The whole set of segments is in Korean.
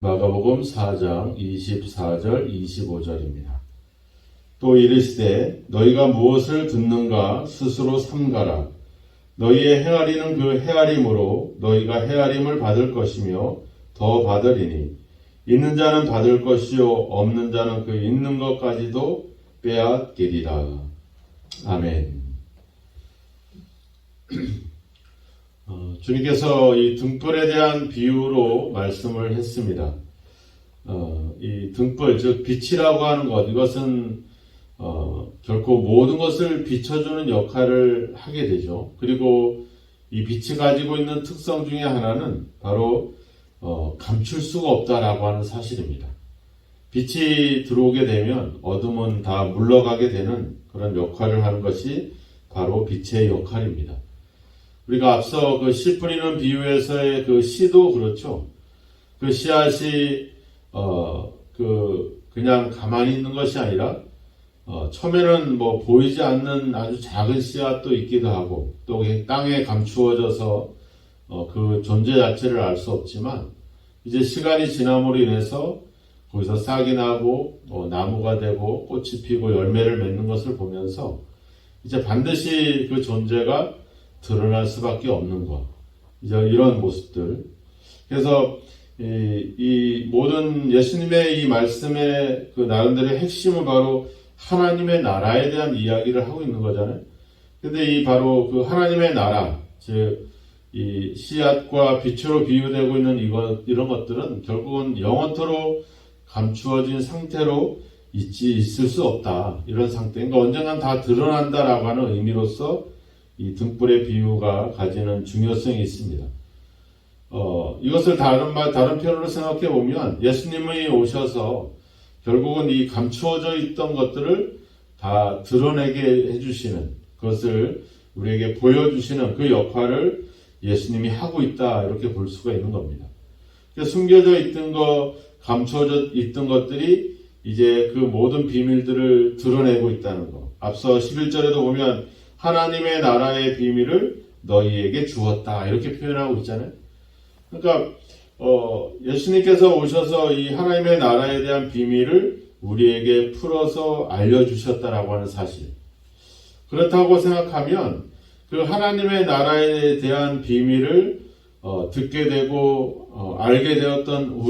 마가복음 4장 24절 25절입니다. 또 이르시되 너희가 무엇을 듣는가 스스로 삼가라. 너희의 헤아리는 그 헤아림으로 너희가 헤아림을 받을 것이며 더 받으리니 있는 자는 받을 것이요 없는 자는 그 있는 것까지도 빼앗기리라. 아멘. 주님께서 이 등불에 대한 비유로 말씀을 했습니다. 이 등불, 즉 빛이라고 하는 것, 이것은 결코 모든 것을 비춰주는 역할을 하게 되죠. 그리고 이 빛이 가지고 있는 특성 중에 하나는 바로 감출 수가 없다라고 하는 사실입니다. 빛이 들어오게 되면 어둠은 다 물러가게 되는 그런 역할을 하는 것이 바로 빛의 역할입니다. 우리가 앞서 그 씨 뿌리는 비유에서의 그 씨도 그렇죠. 그 씨앗이 그냥 가만히 있는 것이 아니라 처음에는 뭐 보이지 않는 아주 작은 씨앗도 있기도 하고 또 땅에 감추어져서 그 존재 자체를 알 수 없지만 이제 시간이 지남으로 인해서 거기서 싹이 나고 나무가 되고 꽃이 피고 열매를 맺는 것을 보면서 이제 반드시 그 존재가 드러날 수밖에 없는 것. 이제 이런 모습들. 그래서 이 모든 예수님의 이 말씀의 그 나름대로의 핵심은 바로 하나님의 나라에 대한 이야기를 하고 있는 거잖아요. 근데 이 바로 그 하나님의 나라, 즉 이 씨앗과 빛으로 비유되고 있는 이런 것들은 결국은 영원토록 감추어진 상태로 있을 수 없다. 이런 상태. 그러니까 언젠간 다 드러난다라고 하는 의미로서 이 등불의 비유가 가지는 중요성이 있습니다. 이것을 다른 표현으로 생각해 보면 예수님이 오셔서 결국은 이 감추어져 있던 것들을 다 드러내게 해주시는 그것을 우리에게 보여주시는 그 역할을 예수님이 하고 있다 이렇게 볼 수가 있는 겁니다. 숨겨져 있던 감추어져 있던 것들이 이제 그 모든 비밀들을 드러내고 있다는 것. 앞서 11절에도 보면 하나님의 나라의 비밀을 너희에게 주었다 이렇게 표현하고 있잖아요. 그러니까 예수님께서 오셔서 이 하나님의 나라에 대한 비밀을 우리에게 풀어서 알려주셨다라고 하는 사실. 그렇다고 생각하면 그 하나님의 나라에 대한 비밀을 듣게 되고 알게 되었던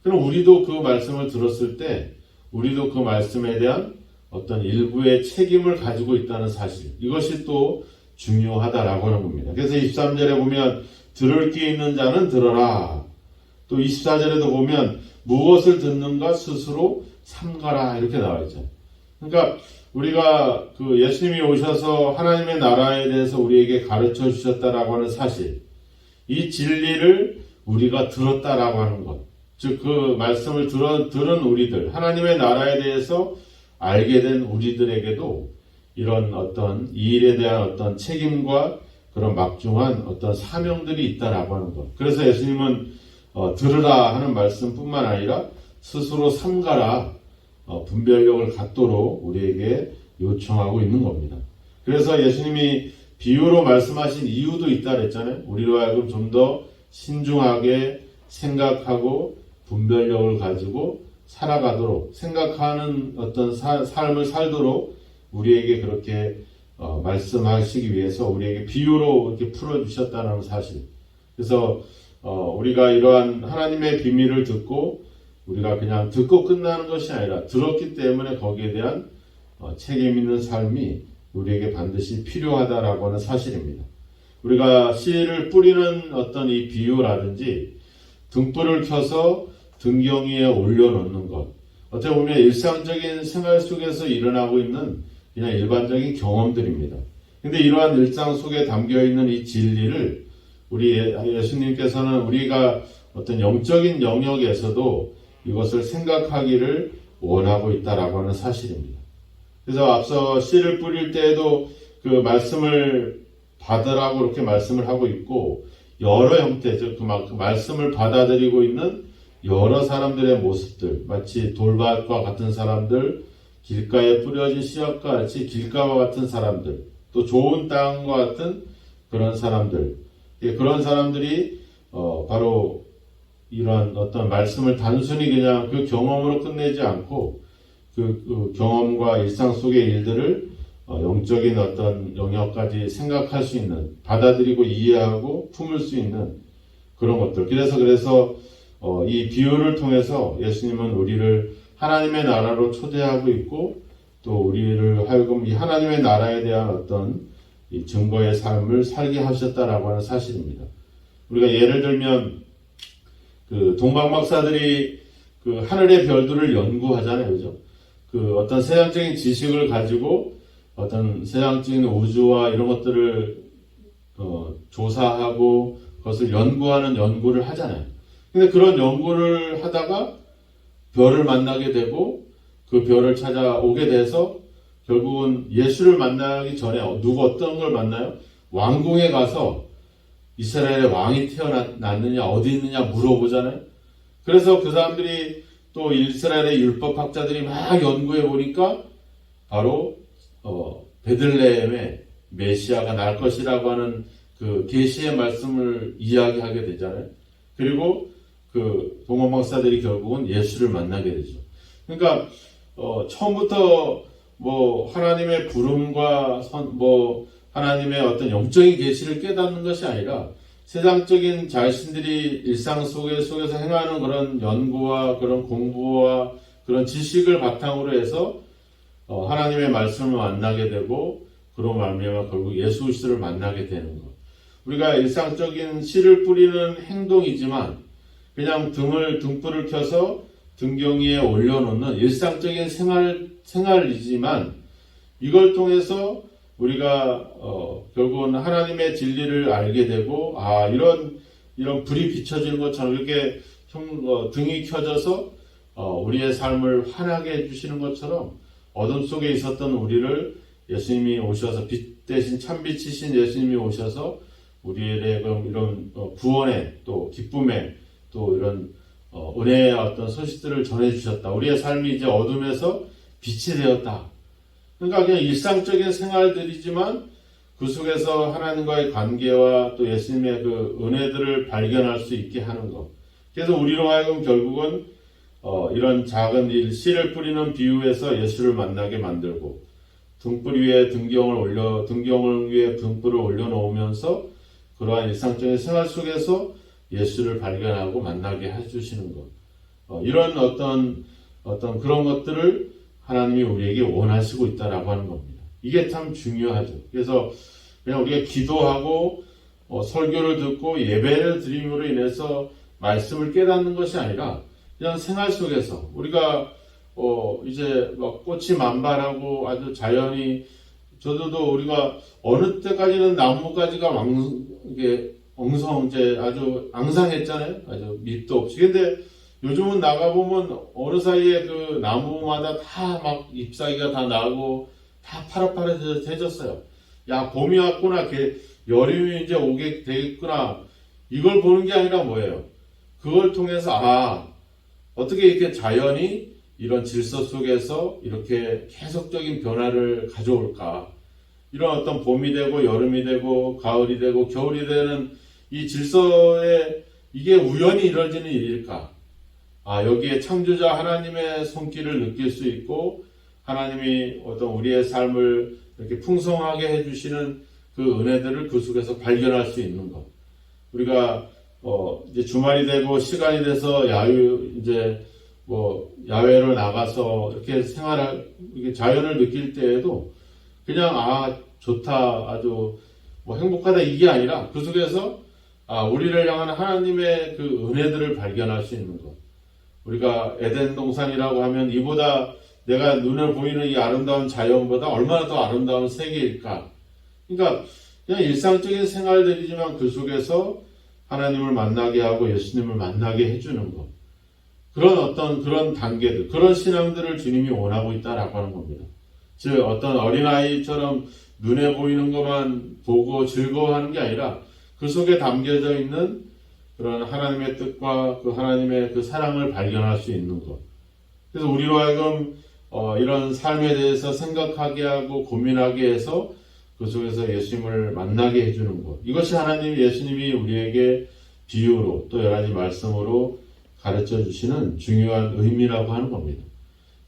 그럼 우리도 그 말씀을 들었을 때 우리도 그 말씀에 대한 어떤 일부의 책임을 가지고 있다는 사실. 이것이 또 중요하다라고 하는 겁니다. 그래서 23절에 보면 들을 귀 있는 자는 들어라. 또 24절에도 보면 무엇을 듣는가 스스로 삼가라 이렇게 나와 있죠. 그러니까 우리가 그 예수님이 오셔서 하나님의 나라에 대해서 우리에게 가르쳐 주셨다라고 하는 사실. 이 진리를 우리가 들었다라고 하는 것. 즉 그 말씀을 들은 우리들, 하나님의 나라에 대해서 알게 된 우리들에게도 이런 어떤 이 일에 대한 어떤 책임과 그런 막중한 어떤 사명들이 있다라고 하는 것. 그래서 예수님은 들으라 하는 말씀뿐만 아니라 스스로 삼가라 분별력을 갖도록 우리에게 요청하고 있는 겁니다. 그래서 예수님이 비유로 말씀하신 이유도 있다 그랬잖아요. 우리로 하여금 좀 더 신중하게 생각하고 분별력을 가지고 살아가도록 생각하는 어떤 삶을 살도록 우리에게 그렇게 말씀하시기 위해서 우리에게 비유로 이렇게 풀어주셨다는 사실. 그래서 우리가 이러한 하나님의 비밀을 듣고 우리가 그냥 듣고 끝나는 것이 아니라 들었기 때문에 거기에 대한 책임 있는 삶이 우리에게 반드시 필요하다라고 하는 사실입니다. 우리가 씨를 뿌리는 어떤 이 비유라든지 등불을 켜서 등경 위에 올려놓는 것. 어떻게 보면 일상적인 생활 속에서 일어나고 있는 그냥 일반적인 경험들입니다. 근데 이러한 일상 속에 담겨있는 이 진리를 우리 예수님께서는 우리가 어떤 영적인 영역에서도 이것을 생각하기를 원하고 있다라고 하는 사실입니다. 그래서 앞서 씨를 뿌릴 때에도 그 말씀을 받으라고 이렇게 말씀을 하고 있고 여러 형태, 즉 그 말씀을 받아들이고 있는 여러 사람들의 모습들, 마치 돌밭과 같은 사람들, 길가에 뿌려진 씨앗과 같이 길가와 같은 사람들, 또 좋은 땅과 같은 그런 사람들, 그런 사람들이 바로 이런 어떤 말씀을 단순히 그냥 그 경험으로 끝내지 않고 그 경험과 일상 속의 일들을 영적인 어떤 영역까지 생각할 수 있는, 받아들이고 이해하고 품을 수 있는 그런 것들. 그래서 이 비유를 통해서 예수님은 우리를 하나님의 나라로 초대하고 있고, 또 우리를 하여금 이 하나님의 나라에 대한 어떤 이 증거의 삶을 살게 하셨다라고 하는 사실입니다. 우리가 예를 들면 그 동방박사들이 그 하늘의 별들을 연구하잖아요, 그죠? 그 어떤 세상적인 지식을 가지고 어떤 세상적인 우주와 이런 것들을 조사하고 그것을 연구하는 연구를 하잖아요. 근데 그런 연구를 하다가 별을 만나게 되고 그 별을 찾아오게 돼서 결국은 예수를 만나기 전에 어떤 걸 만나요? 왕궁에 가서 이스라엘의 왕이 태어났느냐 어디 있느냐 물어보잖아요. 그래서 그 사람들이 또 이스라엘의 율법학자들이 막 연구해 보니까 바로 베들레헴에 메시아가 날 것이라고 하는 그 계시의 말씀을 이야기하게 되잖아요. 그리고 그 동방박사들이 결국은 예수를 만나게 되죠. 그러니까 처음부터 뭐 하나님의 부름과 하나님의 어떤 영적인 계시를 깨닫는 것이 아니라 세상적인 자신들이 일상 속에서 행하는 그런 연구와 그런 공부와 그런 지식을 바탕으로 해서 하나님의 말씀을 만나게 되고, 그로 말미암아 결국 예수 그리스도를 만나게 되는 것. 우리가 일상적인 씨를 뿌리는 행동이지만 그냥 등불을 켜서 등경이에 올려놓는 일상적인 생활이지만, 이걸 통해서 우리가 결국은 하나님의 진리를 알게 되고, 이런 불이 비춰지는 것처럼 이렇게 등이 켜져서 우리의 삶을 환하게 해주시는 것처럼 어둠 속에 있었던 우리를 예수님이 오셔서 빛 대신 참빛이신 예수님이 오셔서 우리의 이런 구원의 또 기쁨의 또 이런 은혜의 어떤 소식들을 전해주셨다. 우리의 삶이 이제 어둠에서 빛이 되었다. 그러니까 그냥 일상적인 생활들이지만 그 속에서 하나님과의 관계와 또 예수님의 그 은혜들을 발견할 수 있게 하는 것. 그래서 우리로 하여금 결국은 이런 작은 일, 씨를 뿌리는 비유에서 예수를 만나게 만들고, 등불 위에 등경을 위에 등불을 올려놓으면서 그러한 일상적인 생활 속에서 예수를 발견하고 만나게 해주시는 것. 이런 어떤 그런 것들을 하나님이 우리에게 원하시고 있다라고 하는 겁니다. 이게 참 중요하죠. 그래서 그냥 우리가 기도하고 설교를 듣고 예배를 드림으로 인해서 말씀을 깨닫는 것이 아니라 그냥 생활 속에서 우리가 이제 막 꽃이 만발하고 아주 자연이, 저도 우리가 어느 때까지는 나무가지가 이게 이제 아주 앙상했잖아요. 아주 밑도 없이. 근데 요즘은 나가보면 어느 사이에 그 나무마다 다 막 잎사귀가 다 나고 다 파릇파릇해졌어요. 야, 봄이 왔구나. 여름이 이제 오게 되겠구나. 이걸 보는 게 아니라 뭐예요? 그걸 통해서 어떻게 이렇게 자연이 이런 질서 속에서 이렇게 계속적인 변화를 가져올까? 이런 어떤 봄이 되고 여름이 되고 가을이 되고 겨울이 되는 이 질서에 이게 우연히 이루어지는 일일까? 여기에 창조자 하나님의 손길을 느낄 수 있고, 하나님이 어떤 우리의 삶을 이렇게 풍성하게 해주시는 그 은혜들을 그 속에서 발견할 수 있는 것. 우리가 이제 주말이 되고 시간이 돼서 야외로 나가서 이렇게 이렇게 자연을 느낄 때에도 그냥 좋다, 아주 행복하다 이게 아니라 그 속에서 우리를 향한 하나님의 그 은혜들을 발견할 수 있는 것. 우리가 에덴 동산이라고 하면 이보다 내가 눈에 보이는 이 아름다운 자연보다 얼마나 더 아름다운 세계일까? 그러니까 그냥 일상적인 생활들이지만 그 속에서 하나님을 만나게 하고 예수님을 만나게 해주는 것. 그런 단계들, 그런 신앙들을 주님이 원하고 있다라고 하는 겁니다. 즉, 어떤 어린아이처럼 눈에 보이는 것만 보고 즐거워하는 게 아니라 그 속에 담겨져 있는 그런 하나님의 뜻과 그 하나님의 그 사랑을 발견할 수 있는 것. 그래서 우리로 하여금 이런 삶에 대해서 생각하게 하고 고민하게 해서 그 속에서 예수님을 만나게 해주는 것. 이것이 예수님이 우리에게 비유로 또 여러 가지 말씀으로 가르쳐 주시는 중요한 의미라고 하는 겁니다.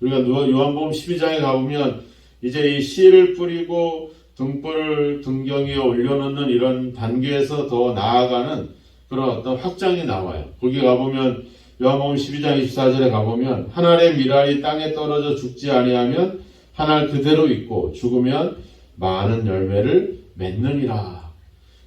우리가 요한복음 12장에 가보면 이제 이 씨를 뿌리고 등불을 등경 위에 올려놓는 이런 단계에서 더 나아가는 그런 어떤 확장이 나와요. 거기 가보면 요한복음 12장 24절에 가보면 한 알의 밀알이 땅에 떨어져 죽지 아니하면 한 알 그대로 있고 죽으면 많은 열매를 맺느니라.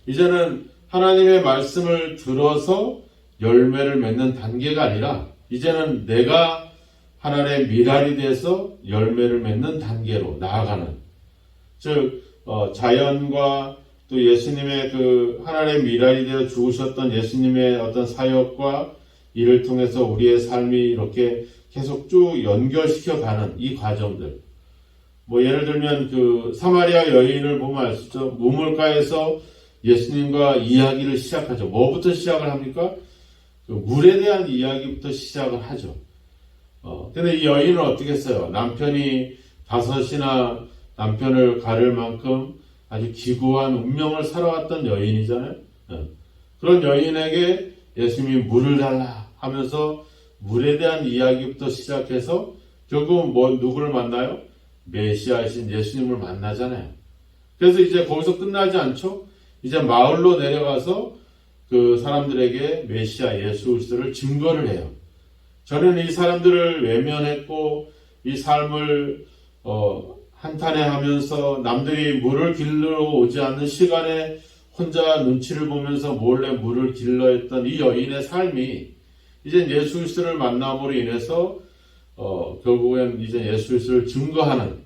이제는 하나님의 말씀을 들어서 열매를 맺는 단계가 아니라 이제는 내가 하나님의 밀알이 돼서 열매를 맺는 단계로 나아가는, 즉 자연과 또 예수님의 그 하나님의 밀알이 되어 죽으셨던 예수님의 어떤 사역과 이를 통해서 우리의 삶이 이렇게 계속 쭉 연결시켜 가는 이 과정들. 뭐 예를 들면 그 사마리아 여인을 보면 알 수 있죠. 우물가에서 예수님과 이야기를 시작하죠. 뭐부터 시작을 합니까? 그 물에 대한 이야기부터 시작을 하죠. 근데 이 여인은 어떻게 했어요? 남편이 5이나 남편을 가를 만큼 아주 기구한 운명을 살아왔던 여인이잖아요. 그런 여인에게 예수님이 물을 달라 하면서 물에 대한 이야기부터 시작해서 결국은 누구를 만나요? 메시아이신 예수님을 만나잖아요. 그래서 이제 거기서 끝나지 않죠? 이제 마을로 내려가서 그 사람들에게 메시아 예수 그리스도를 증거를 해요. 저는 이 사람들을 외면했고 이 삶을 한탄해하면서 남들이 물을 길러 오지 않는 시간에 혼자 눈치를 보면서 몰래 물을 길러 했던 이 여인의 삶이 이제 예수 그리스도를 만남으로 인해서 결국엔 이제 예수 그리스도를 증거하는,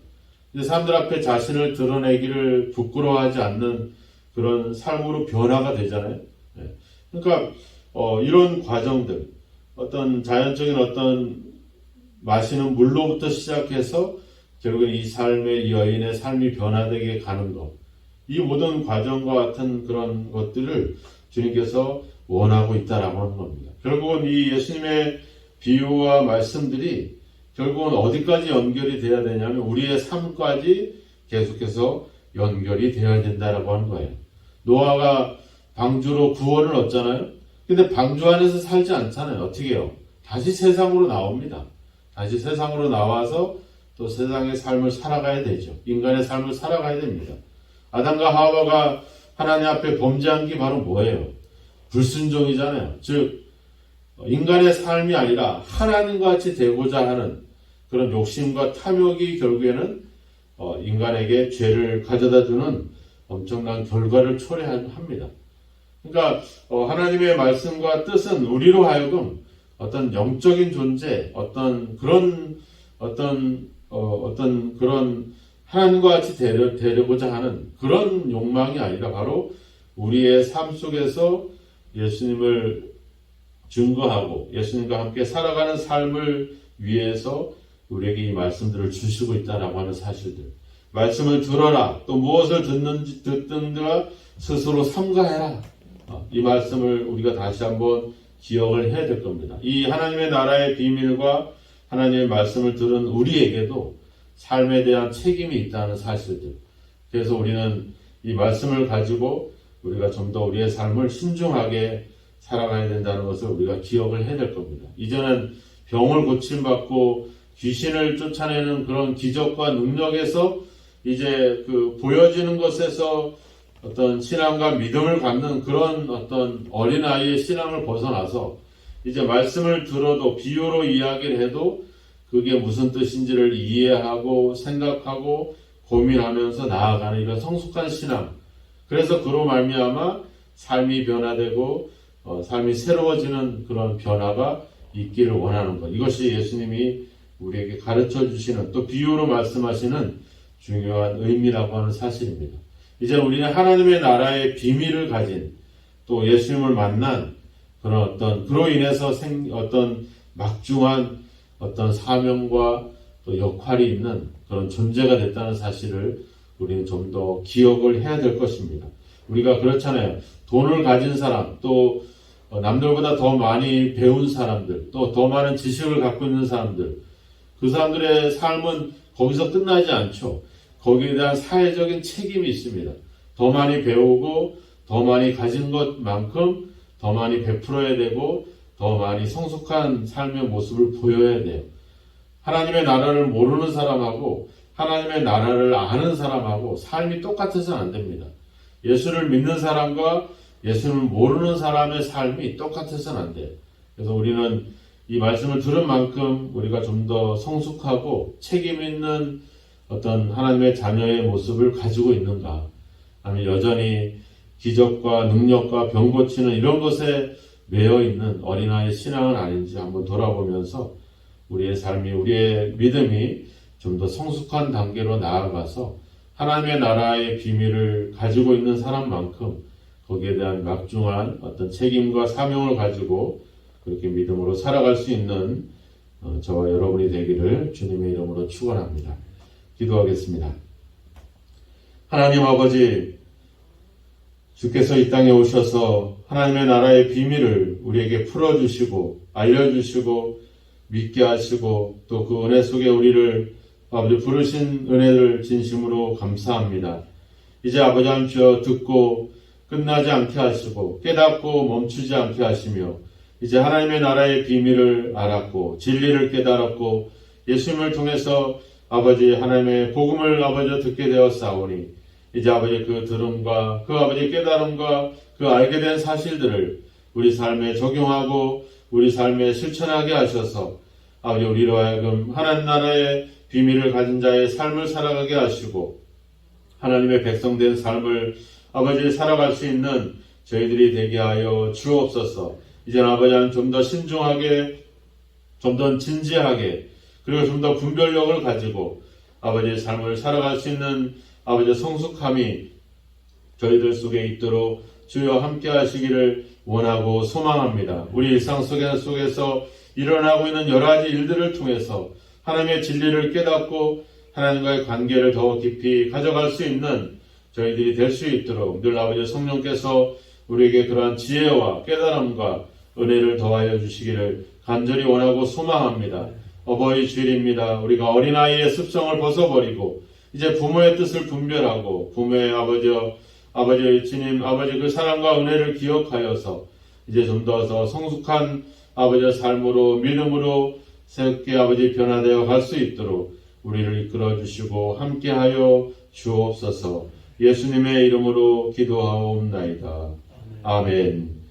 이제 사람들 앞에 자신을 드러내기를 부끄러워하지 않는 그런 삶으로 변화가 되잖아요. 그러니까 이런 과정들, 어떤 자연적인 어떤 마시는 물로부터 시작해서 결국엔 이 삶의, 이 여인의 삶이 변화되게 가는 것, 이 모든 과정과 같은 그런 것들을 주님께서 원하고 있다라고 하는 겁니다. 결국은 이 예수님의 비유와 말씀들이 결국은 어디까지 연결이 돼야 되냐면 우리의 삶까지 계속해서 연결이 되어야 된다라고 하는 거예요. 노아가 방주로 구원을 얻잖아요. 근데 방주 안에서 살지 않잖아요. 어떻게 해요? 다시 세상으로 나옵니다. 다시 세상으로 나와서 또 세상의 삶을 살아가야 되죠. 인간의 삶을 살아가야 됩니다. 아담과 하와가 하나님 앞에 범죄한 게 바로 뭐예요? 불순종이잖아요. 즉 인간의 삶이 아니라 하나님과 같이 되고자 하는 그런 욕심과 탐욕이 결국에는 인간에게 죄를 가져다 주는 엄청난 결과를 초래합니다. 그러니까 하나님의 말씀과 뜻은 우리로 하여금 어떤 영적인 존재, 어떤 그런 하나님과 같이 되려고자 하는 그런 욕망이 아니라 바로 우리의 삶 속에서 예수님을 증거하고 예수님과 함께 살아가는 삶을 위해서 우리에게 이 말씀들을 주시고 있다라고 하는 사실들. 말씀을 들어라. 또 무엇을 듣든가 스스로 삼가해라. 이 말씀을 우리가 다시 한번 기억을 해야 될 겁니다. 이 하나님의 나라의 비밀과 하나님의 말씀을 들은 우리에게도 삶에 대한 책임이 있다는 사실들. 그래서 우리는 이 말씀을 가지고 우리가 좀 더 우리의 삶을 신중하게 살아가야 된다는 것을 우리가 기억을 해야 될 겁니다. 이제는 병을 고침받고 귀신을 쫓아내는 그런 기적과 능력에서 이제 그 보여지는 것에서 어떤 신앙과 믿음을 갖는 그런 어떤 어린아이의 신앙을 벗어나서 이제 말씀을 들어도 비유로 이야기를 해도 그게 무슨 뜻인지를 이해하고 생각하고 고민하면서 나아가는 이런 성숙한 신앙. 그래서 그로 말미암아 삶이 변화되고 삶이 새로워지는 그런 변화가 있기를 원하는 것. 이것이 예수님이 우리에게 가르쳐 주시는 또 비유로 말씀하시는 중요한 의미라고 하는 사실입니다. 이제 우리는 하나님의 나라의 비밀을 가진 또 예수님을 만난 그런 그로 인해서 어떤 막중한 어떤 사명과 또 역할이 있는 그런 존재가 됐다는 사실을 우리는 좀 더 기억을 해야 될 것입니다. 우리가 그렇잖아요. 돈을 가진 사람, 또 남들보다 더 많이 배운 사람들, 또 더 많은 지식을 갖고 있는 사람들, 그 사람들의 삶은 거기서 끝나지 않죠. 거기에 대한 사회적인 책임이 있습니다. 더 많이 배우고 더 많이 가진 것만큼 더 많이 베풀어야 되고 더 많이 성숙한 삶의 모습을 보여야 돼요. 하나님의 나라를 모르는 사람하고 하나님의 나라를 아는 사람하고 삶이 똑같아서는 안 됩니다. 예수를 믿는 사람과 예수를 모르는 사람의 삶이 똑같아서는 안 돼요. 그래서 우리는 이 말씀을 들은 만큼 우리가 좀 더 성숙하고 책임 있는 어떤 하나님의 자녀의 모습을 가지고 있는가? 아니면 여전히 기적과 능력과 병 고치는 이런 것에 매여 있는 어린아이 신앙은 아닌지 한번 돌아보면서 우리의 삶이, 우리의 믿음이 좀 더 성숙한 단계로 나아가서 하나님의 나라의 비밀을 가지고 있는 사람만큼 거기에 대한 막중한 어떤 책임과 사명을 가지고 그렇게 믿음으로 살아갈 수 있는 저와 여러분이 되기를 주님의 이름으로 축원합니다. 기도하겠습니다. 하나님 아버지, 주께서 이 땅에 오셔서 하나님의 나라의 비밀을 우리에게 풀어주시고 알려주시고 믿게 하시고 또 그 은혜 속에 우리를 아버지 부르신 은혜를 진심으로 감사합니다. 이제 아버지 하나님 주여 듣고 끝나지 않게 하시고 깨닫고 멈추지 않게 하시며 이제 하나님의 나라의 비밀을 알았고 진리를 깨달았고 예수님을 통해서 아버지 하나님의 복음을 아버지 듣게 되었사오니 이제 아버지 그 들음과 그 아버지 깨달음과 그 알게 된 사실들을 우리 삶에 적용하고 우리 삶에 실천하게 하셔서 아버지 우리로 하여금 하나님 나라의 비밀을 가진 자의 삶을 살아가게 하시고 하나님의 백성된 삶을 아버지 살아갈 수 있는 저희들이 되게 하여 주옵소서. 이제는 아버지 하나님 좀 더 신중하게 좀 더 진지하게 그리고 좀 더 분별력을 가지고 아버지의 삶을 살아갈 수 있는 아버지의 성숙함이 저희들 속에 있도록 주여 함께 하시기를 원하고 소망합니다. 우리 일상 속에서 일어나고 있는 여러 가지 일들을 통해서 하나님의 진리를 깨닫고 하나님과의 관계를 더 깊이 가져갈 수 있는 저희들이 될 수 있도록 늘 아버지 성령께서 우리에게 그러한 지혜와 깨달음과 은혜를 더하여 주시기를 간절히 원하고 소망합니다. 어버이 주일입니다. 우리가 어린아이의 습성을 벗어버리고 이제 부모의 뜻을 분별하고 부모의 아버지 주님 아버지 그 사랑과 은혜를 기억하여서 이제 좀 더 성숙한 아버지의 삶으로 믿음으로 새롭게 아버지 변화되어 갈 수 있도록 우리를 이끌어 주시고 함께하여 주옵소서. 예수님의 이름으로 기도하옵나이다. 아멘.